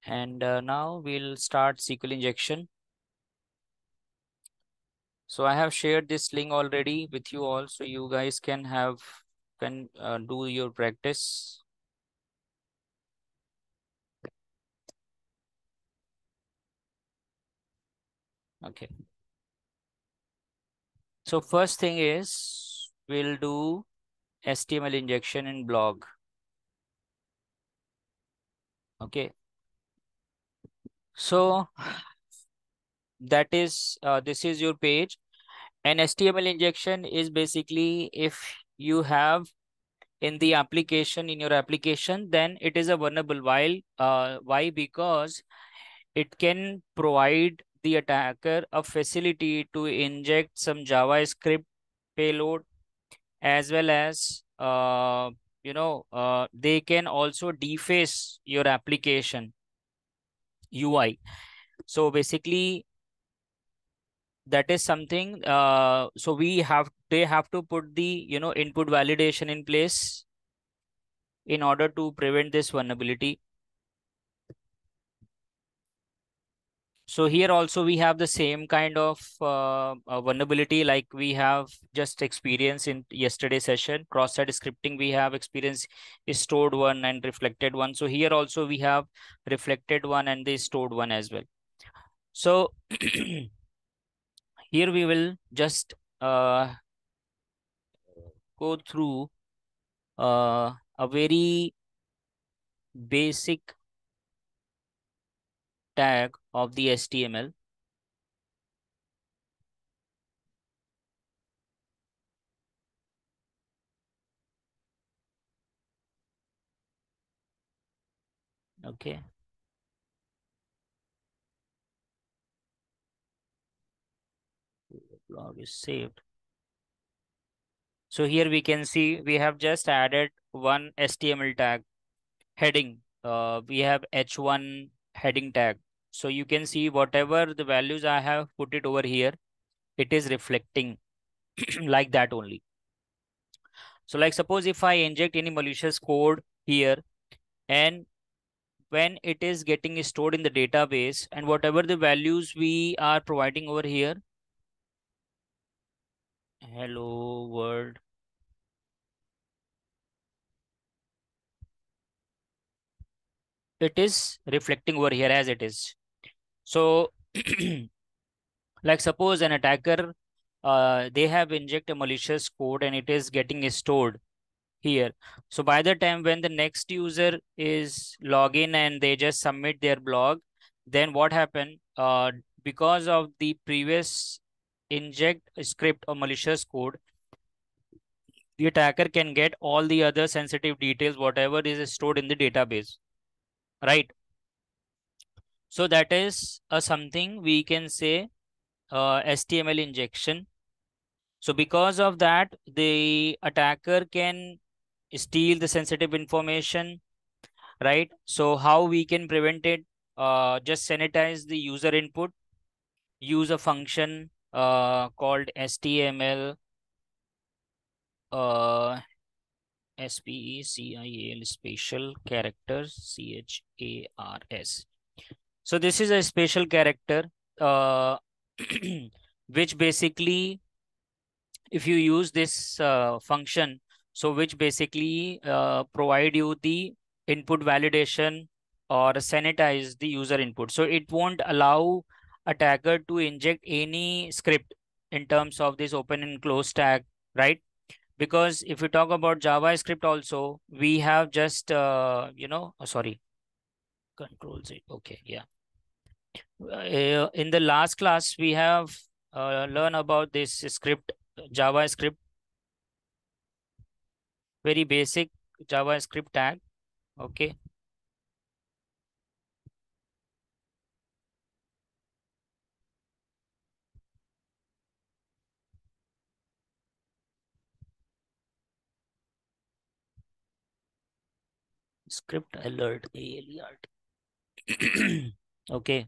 And now we'll start SQL injection. So I have shared this link already with you all, so you guys can do your practice. Okay. So first thing is we'll do HTML injection in blog. Okay. So that is this is your page. An HTML injection is basically if you have in the application in your application, then it is a vulnerable. While why? Because it can provide the attacker a facility to inject some JavaScript payload, as well as they can also deface your application UI. So basically that is something, so they have to put the input validation in place in order to prevent this vulnerability. So here also we have the same kind of vulnerability like we have just experienced in yesterday's session. Cross-site scripting, we have experience is stored one and reflected one. So here also we have reflected one and the stored one as well. So here we will just go through a very basic tag of the HTML. Okay. Blog is saved. So here we can see we have just added one HTML tag heading. We have h1 heading tag. So you can see whatever the values I have put it over here, it is reflecting like that only. So like suppose if I inject any malicious code here, and when it is getting stored in the database, and whatever the values we are providing over here, hello world, it is reflecting over here as it is. So like suppose an attacker, they have inject a malicious code and it is getting stored here. So by the time when the next user is login and they just submit their blog, then what happened? Because of the previous inject script or malicious code, the attacker can get all the other sensitive details, whatever is stored in the database, right? So that is something we can say HTML injection. So because of that, the attacker can steal the sensitive information, right? So how we can prevent it? Just sanitize the user input, use a function called HTML SPECIAL special characters CHARS. So this is a special character uh, which basically if you use this function, so which basically provide you the input validation or sanitize the user input. So it won't allow attacker to inject any script in terms of this open and close tag, right? Because if we talk about JavaScript also, we have just, sorry, Control Z. Okay, yeah. In the last class, we have learned about this script, JavaScript, very basic JavaScript tag. Okay. Script alert, ALERT. Okay.